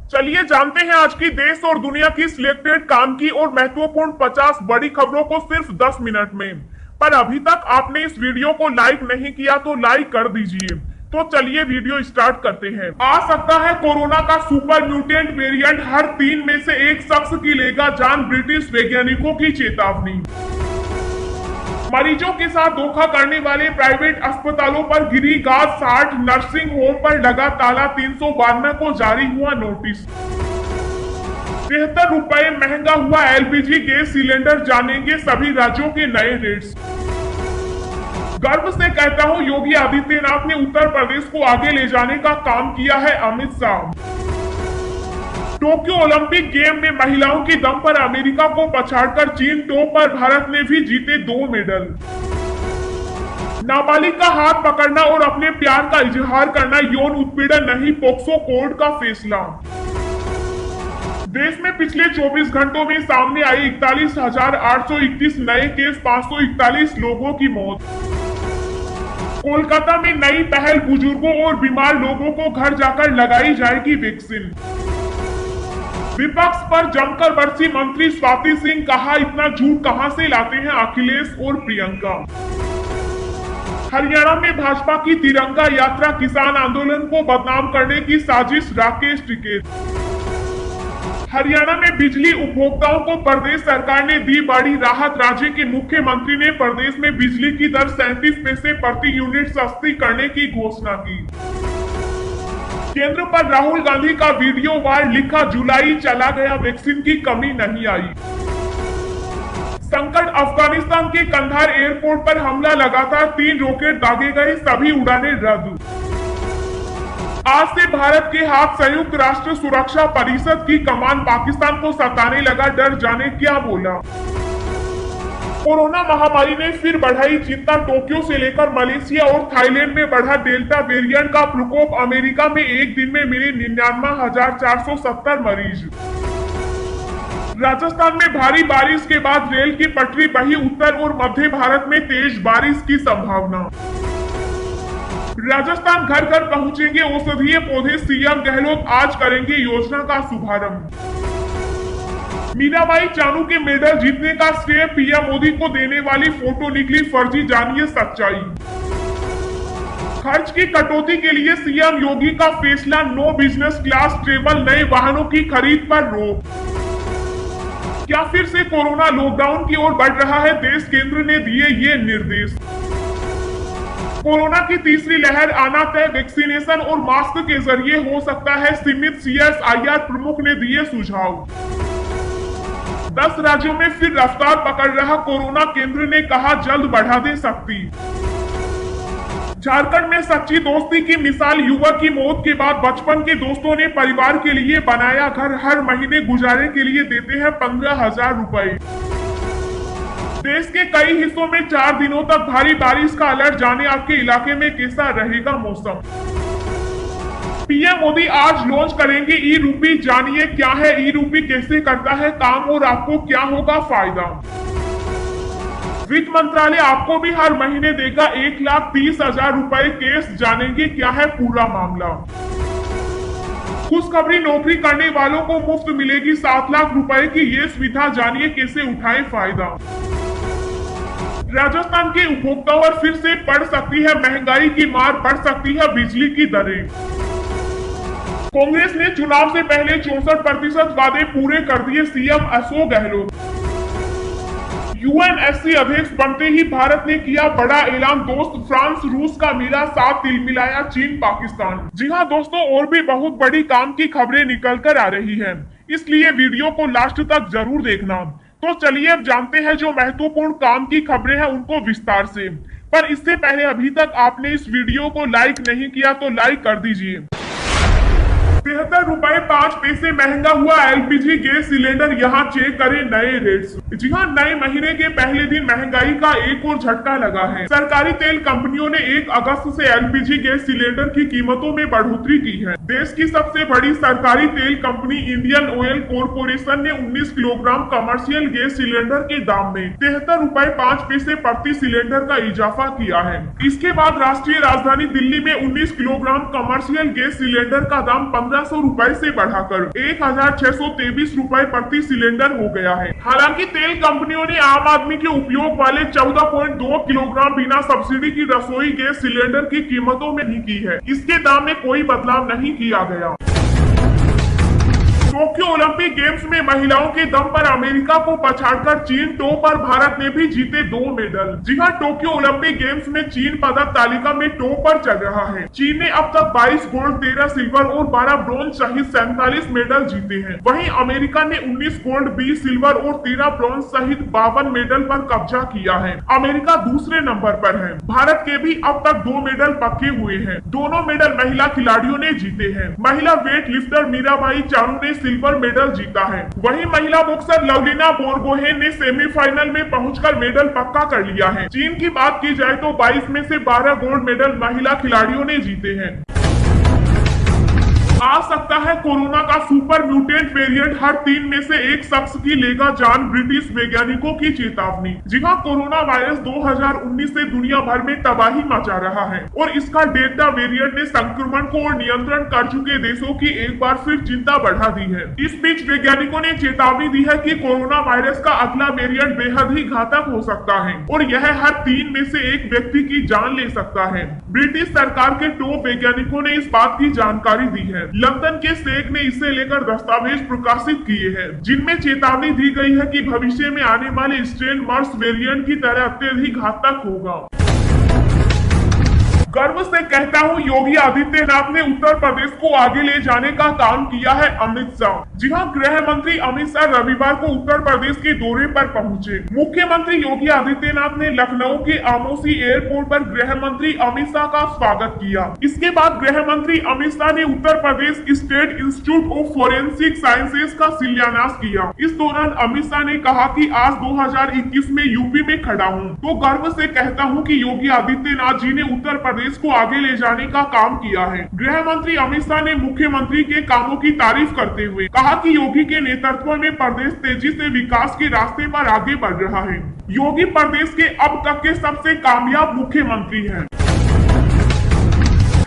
चलिए जानते हैं आज की देश और दुनिया की सिलेक्टेड काम की और महत्वपूर्ण 50 बड़ी खबरों को सिर्फ 10 मिनट में। पर अभी तक आपने इस वीडियो को लाइक नहीं किया तो लाइक कर दीजिए। तो चलिए वीडियो स्टार्ट करते हैं। आ सकता है कोरोना का सुपर म्यूटेंट वेरिएंट, हर 3 में से एक शख्स की लेगा जान, ब्रिटिश वैज्ञानिकों की चेतावनी। मरीजों के साथ धोखा करने वाले प्राइवेट अस्पतालों पर गिरी गाज, 60 नर्सिंग होम पर लगा ताला, 392 को जारी हुआ नोटिस। 73 रुपए महंगा हुआ एलपीजी गैस सिलेंडर, जानेंगे सभी राज्यों के नए रेट्स। गर्व से कहता हूं, योगी आदित्यनाथ ने उत्तर प्रदेश को आगे ले जाने का काम किया है, Amit Shah. Tokyo Olympic game में महिलाओं की दम पर अमेरिका को पछाड़कर चीन टॉप पर, भारत ने भी जीते 2 मेडल। नाबालिग का हाथ पकड़ना और अपने प्यार का इजहार करना यौन उत्पीड़न नहीं, पोक्सो कोर्ट का फैसला। देश में पिछले 24 घंटों में सामने आई 41,831 नए केस, 541 लोगों की मौत। कोलकाता में नई पहल, बुजुर्गों और बीमार लोगों को घर जाकर लगाई जाएगी वैक्सीन। विपक्ष पर जमकर बरसी मंत्री स्वाति सिंह, कहा इतना झूठ कहां से लाते हैं अखिलेश और प्रियंका। हरियाणा में भाजपा की तिरंगा यात्रा, किसान आंदोलन को बदनाम करने की साजिश, राकेश टिकैत। हरियाणा में बिजली उपभोक्ताओं को प्रदेश सरकार ने दी बड़ी राहत, राज्य के मुख्यमंत्री ने प्रदेश में बिजली की दर 37 पैसे प्रति यूनिट सस्ती करने की घोषणा की। केंद्र पर राहुल गांधी का वीडियो वार, लिखा जुलाई चला गया वैक्सीन की कमी नहीं आई। संकट, अफगानिस्तान के कंधार एयरपोर्ट पर हमला, लगातार 3 रॉकेट दागे गए, सभी उड़ानें रद्द। आज से भारत के हाथ संयुक्त राष्ट्र सुरक्षा परिषद की कमान, पाकिस्तान को सताने लगा डर, जाने क्या बोला। कोरोना महामारी ने फिर बढ़ाई चिंता, टोक्यो से लेकर मलेशिया और थाईलैंड में बढ़ा डेल्टा वेरिएंट का प्रकोप, अमेरिका में एक दिन में मिले 99,470 मरीज। राजस्थान में भारी बारिश के बाद रेल की पटरी बही, उत्तर और मध्य भारत में तेज बारिश की संभावना। राजस्थान घर घर पहुंचेंगे औषधीय पौधे, सीएम गहलोत आज करेंगे योजना का शुभारंभ। मीराबाई चानू के मेडल जीतने का श्रेय पीएम मोदी को देने वाली फोटो निकली फर्जी, जानिए सच्चाई। खर्च की कटौती के लिए सीएम योगी का फैसला, नो बिजनेस क्लास ट्रेवल, नए वाहनों की खरीद पर रोक। क्या फिर से कोरोना लॉकडाउन की ओर बढ़ रहा है देश, केंद्र ने दिए ये निर्देश। कोरोना की तीसरी लहर आना तय, वैक्सीनेशन और मास्क के जरिए हो सकता है सीमित, सीएसआईआर प्रमुख ने दिए सुझाव। 10 राज्यों में फिर रफ्तार पकड़ रहा कोरोना, केंद्र ने कहा जल्द बढ़ा दे सकती। झारखंड में सच्ची दोस्ती की मिसाल, युवक की मौत के बाद बचपन के दोस्तों ने परिवार के लिए बनाया घर, हर महीने गुजारे के लिए देते हैं 15,000 रुपए। देश के कई हिस्सों में 4 दिनों तक भारी बारिश का अलर्ट, जाने आपके इलाके में कैसा रहेगा मौसम। पीएम मोदी आज लॉन्च करेंगे ई रूपी, जानिए क्या है ई रूपी, कैसे करता है काम और आपको क्या होगा फायदा। वित्त मंत्रालय आपको भी हर महीने देगा 1,30,000 रुपए कैश, जानेंगे क्या है पूरा मामला। खुशखबरी, नौकरी करने वालों को मुफ्त मिलेगी 7 लाख रुपए की ये सुविधा, जानिए कैसे उठाए फायदा। राजस्थान के उपभोक्ताओं पर फिर से पड़ सकती है महंगाई की मार, बढ़ सकती है बिजली की दरें। कांग्रेस ने चुनाव से पहले 64% वादे पूरे कर दिए, सीएम अशोक गहलोत। यूएनएससी अध्यक्ष बनते ही भारत ने किया बड़ा ऐलान, दोस्त फ्रांस रूस का मेला, साथ तिल मिलाया चीन पाकिस्तान। जी हां दोस्तों, और भी बहुत बड़ी काम की खबरें निकल कर आ रही हैं, इसलिए वीडियो को लास्ट तक जरूर देखना। तो चलिए अब जानते हैं जो महत्वपूर्ण काम की खबरें हैं उनको विस्तार से। पर इससे पहले अभी तक आपने इस वीडियो को लाइक नहीं किया तो लाइक कर दीजिए। 73 रुपए 5 पैसे महंगा हुआ एलपीजी गैस सिलेंडर, यहाँ चेक करें नए रेट्स। जी हाँ, नए महीने के पहले दिन महंगाई का एक और झटका लगा है। सरकारी तेल कंपनियों ने 1 अगस्त से एलपीजी गैस सिलेंडर की कीमतों में बढ़ोतरी की है। देश की सबसे बड़ी सरकारी तेल कंपनी इंडियन ऑयल कॉर्पोरेशन ने 19 किलोग्राम कमर्शियल गैस सिलेंडर के दाम में 73 रुपए 5 पैसे प्रति सिलेंडर का इजाफा किया है। इसके बाद राष्ट्रीय राजधानी दिल्ली में 19 किलोग्राम कमर्शियल गैस सिलेंडर का दाम 15 1500 रुपए से बढ़ाकर 1623 रुपए प्रति सिलेंडर हो गया है। हालांकि तेल कंपनियों ने आम आदमी के उपयोग वाले 14.2 किलोग्राम बिना सब्सिडी की रसोई गैस सिलेंडर की कीमतों में ही की है। इसके दाम में कोई बदलाव नहीं किया गया। टोक्यो ओलंपिक गेम्स में महिलाओं के दम पर अमेरिका को पछाड़कर चीन टॉप पर भारत ने भी जीते 2 मेडल। जी हां, टोक्यो ओलंपिक गेम्स में चीन पदक तालिका में टॉप पर चल रहा है। चीन ने अब तक 22 गोल्ड, 13 सिल्वर और 12 ब्रॉन्ज सहित 47 मेडल जीते हैं। वहीं अमेरिका ने 19 गोल्ड, 20 सिल्वर और 13 ब्रॉन्ज सहित 52 मेडल पर कब्जा किया है। अमेरिका दूसरे नंबर पर है। भारत के भी अब तक 2 मेडल पक्के हुए हैं। दोनों मेडल महिला खिलाड़ियों ने जीते हैं। महिला वेट लिफ्टर मीराबाई चानू ने सिल्वर मेडल जीता है। वहीं महिला बॉक्सर लवलीना बोरगोहेन ने सेमीफाइनल में पहुंचकर मेडल पक्का कर लिया है। चीन की बात की जाए तो 22 में से 12 गोल्ड मेडल महिला खिलाड़ियों ने जीते हैं। आ सकता है कोरोना का सुपर म्यूटेंट वेरिएंट, हर 3 में से एक शख्स की लेगा जान, ब्रिटिश वैज्ञानिकों की चेतावनी। जी हां, कोरोना वायरस 2019 से दुनिया भर में तबाही मचा रहा है और इसका डेल्टा वेरिएंट ने संक्रमण को और नियंत्रण कर चुके देशों की एक बार फिर चिंता बढ़ा दी है। इस बीच वैज्ञानिकों ने चेतावनी दी है कि कोरोना वायरस का अगला वेरिएंट बेहद ही घातक हो सकता है और यह हर 3 में से एक व्यक्ति की जान ले सकता है। ब्रिटिश सरकार के टॉप वैज्ञानिकों ने इस बात की जानकारी दी है। लंदन के सेक ने इसे लेकर दस्तावेज प्रकाशित किए हैं, जिनमें चेतावनी दी गई है कि भविष्य में आने वाले स्ट्रेन मर्स वेरिएंट की तरह अत्यधिक घातक होगा। गर्व से कहता हूं, योगी आदित्यनाथ ने उत्तर प्रदेश को आगे ले जाने का काम किया है। अमित शाह। जी हां, गृह मंत्री अमित शाह रविवार को उत्तर प्रदेश के दौरे पर पहुंचे। मुख्यमंत्री योगी आदित्यनाथ ने लखनऊ के आमोसी एयरपोर्ट पर गृह मंत्री अमित शाह का स्वागत किया। इसके बाद गृह मंत्री अमित शाह ने Uttar Pradesh state institute of forensic sciences का शिलान्यास किया। इस दौरान अमित शाह ने कहा कि आज 2021 में यूपी में खड़ा हूं तो गर्व से कहता हूं कि योगी आदित्यनाथ जी ने उत्तर प्रदेश को आगे ले जाने का काम किया है। गृह मंत्री अमित शाह ने मुख्यमंत्री के कामों की तारीफ करते हुए कहा कि योगी के नेतृत्व में प्रदेश तेजी से विकास के रास्ते पर आगे बढ़ रहा है। योगी प्रदेश के अब तक के सबसे कामयाब मुख्यमंत्री हैं।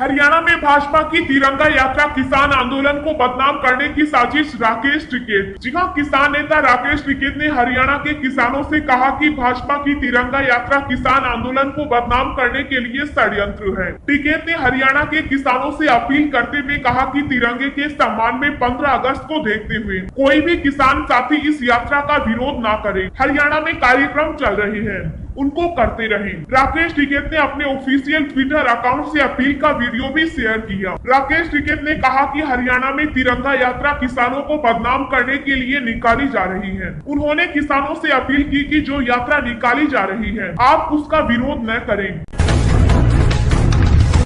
हरियाणा में भाजपा की तिरंगा यात्रा किसान आंदोलन को बदनाम करने की साजिश, राकेश टिकैत। जी हां, किसान नेता राकेश टिकैत ने हरियाणा के किसानों से कहा कि भाजपा की तिरंगा यात्रा किसान आंदोलन को बदनाम करने के लिए षड्यंत्र है। टिकैत ने हरियाणा के किसानों से अपील करते हुए कहा कि तिरंगे के सम्मान में 15 अगस्त को देखते हुए कोई भी किसान साथी इस यात्रा का विरोध न करे। हरियाणा में कार्यक्रम चल रहे हैं, उनको करते रहे। राकेश टिकैत ने अपने ऑफिशियल ट्विटर अकाउंट से अपील का वीडियो भी शेयर किया। राकेश टिकैत ने कहा कि हरियाणा में तिरंगा यात्रा किसानों को बदनाम करने के लिए निकाली जा रही है। उन्होंने किसानों से अपील की कि जो यात्रा निकाली जा रही है आप उसका विरोध न करें।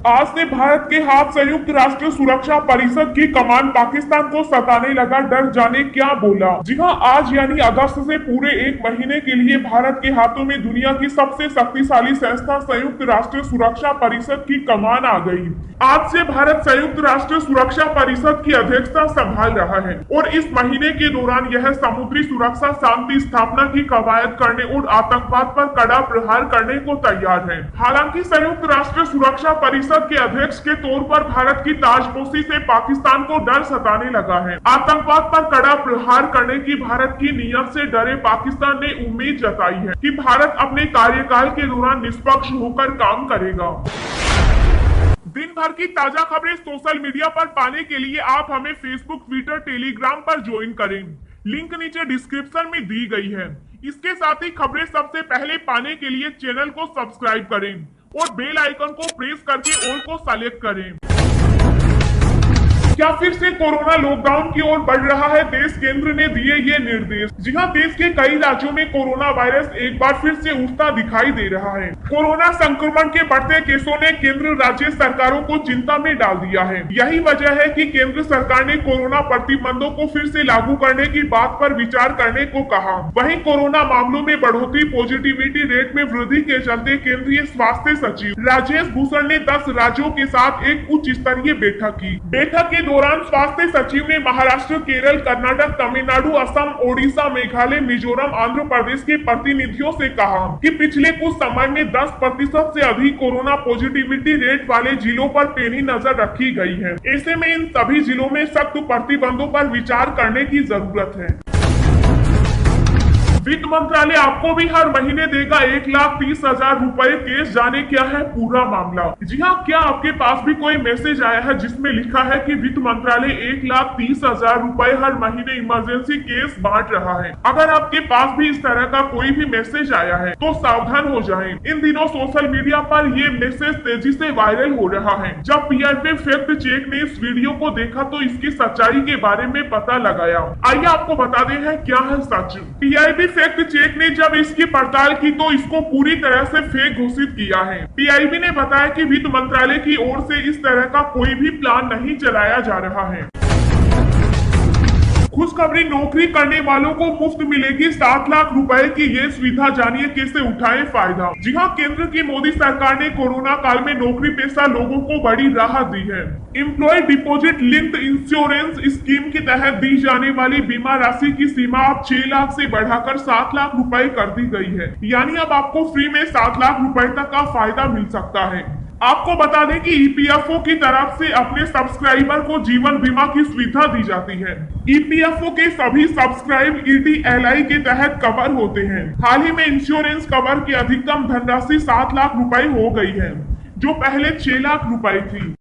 आज से भारत के हाथ संयुक्त राष्ट्र सुरक्षा परिषद की कमान पाकिस्तान को सताने लगा, डर जाने क्या बोला। जी हां, आज यानी अगस्त से पूरे 1 महीने के लिए भारत के हाथों में दुनिया की सबसे शक्तिशाली संस्था संयुक्त राष्ट्र सुरक्षा परिषद की कमान आ गई। आज से भारत संयुक्त राष्ट्र सुरक्षा परिषद की अध्यक्षता संभाल रहा है और इस महीने के दौरान यह समुद्री सुरक्षा, शांति स्थापना की कवायद करने और आतंकवाद पर कड़ा प्रहार करने को तैयार है। हालांकि संयुक्त राष्ट्र सुरक्षा परिषद के अध्यक्ष के तौर पर भारत की ताजपोशी से पाकिस्तान को डर सताने लगा है। आतंकवाद पर कड़ा प्रहार करने की भारत की नीयत से डरे पाकिस्तान ने उम्मीद जताई है कि भारत अपने कार्यकाल के दौरान निष्पक्ष होकर काम करेगा। दिन भर की ताजा खबरें सोशल मीडिया पर पाने के लिए आप हमें फेसबुक, ट्विटर, टेलीग्राम पर ज्वाइन करें। लिंक नीचे डिस्क्रिप्शन में दी गई है। इसके साथ ही खबरें सबसे पहले पाने के लिए चैनल को सब्सक्राइब करें और बेल आइकन को प्रेस करके ऑल को सेलेक्ट करें। क्या फिर से कोरोना लॉकडाउन की ओर बढ़ रहा है? देश केंद्र ने दिए ये निर्देश। जी हां, देश के कई राज्यों में कोरोना वायरस एक बार फिर से उठता दिखाई दे रहा है। कोरोना संक्रमण के बढ़ते केसों ने केंद्र राज्य सरकारों को चिंता में डाल दिया है। यही वजह है कि केंद्र सरकार ने कोरोना प्रतिबंधों को फिर से लागू करने की बात पर विचार करने को कहा। वहीं कोरोना मामलों में बढ़ोतरी, पॉजिटिविटी रेट में वृद्धि के चलते केंद्रीय स्वास्थ्य सचिव राजेश भूषण ने 10 राज्यों के साथ एक उच्च स्तरीय बैठक की। बैठक के दौरान स्वास्थ्य सचिव ने महाराष्ट्र, केरल, कर्नाटक, तमिलनाडु, असम, ओडिशा, मेघालय, मिजोरम, आंध्र प्रदेश के प्रतिनिधियों से कहा कि पिछले कुछ समय में 10% से अधिक कोरोना पॉजिटिविटी रेट वाले जिलों पर पैनी नजर रखी गई है। ऐसे में इन सभी जिलों में सख्त प्रतिबंधों पर विचार करने की जरूरत है। वित्त मंत्रालय आपको भी हर महीने देगा 1,30,000 रुपए कैश। जाने क्या है पूरा मामला। जी हाँ, क्या आपके पास भी कोई मैसेज आया है जिसमें लिखा है कि वित्त मंत्रालय 1,30,000 रुपए हर महीने इमरजेंसी कैश बांट रहा है? अगर आपके पास भी इस तरह का कोई भी मैसेज आया है तो सावधान हो जाएं। इन दिनों सोशल मीडिया पर ये मैसेज तेजी से वायरल हो रहा है। जब पीआईबी फैक्ट चेक ने इस वीडियो को देखा तो इसकी सच्चाई के बारे में पता लगाया। आइए आपको बता दें है क्या है सच। पीआईबी फैक्ट चेक ने जब इसकी पड़ताल की तो इसको पूरी तरह से फेक घोषित किया है। पीआईबी ने बताया कि वित्त मंत्रालय की ओर से इस तरह का कोई भी प्लान नहीं चलाया जा रहा है। खुशखबरी, नौकरी करने वालों को मुफ्त मिलेगी 7 लाख रुपए की ये सुविधा। जानिए कैसे उठाएं फायदा। जी हाँ, केंद्र की मोदी सरकार ने कोरोना काल में नौकरी पेशा लोगों को बड़ी राहत दी है। Employee deposit linked insurance scheme के तहत दी जाने वाली बीमा राशि की सीमा अब 6 लाख से बढ़ाकर 7 लाख रुपए कर दी गई है। यानी अब आपको फ्री में 7 लाख रुपए तक का फायदा मिल सकता है। आपको बता दें कि ईपीएफओ की तरफ से अपने सब्सक्राइबर को जीवन बीमा की सुविधा दी जाती है। ईपीएफओ के सभी सब्सक्राइब ईडीएलआई के तहत कवर होते हैं। हाल ही में इंश्योरेंस कवर की अधिकतम धनराशि 7 लाख रुपए हो गई है, जो पहले 6 लाख रुपए थी।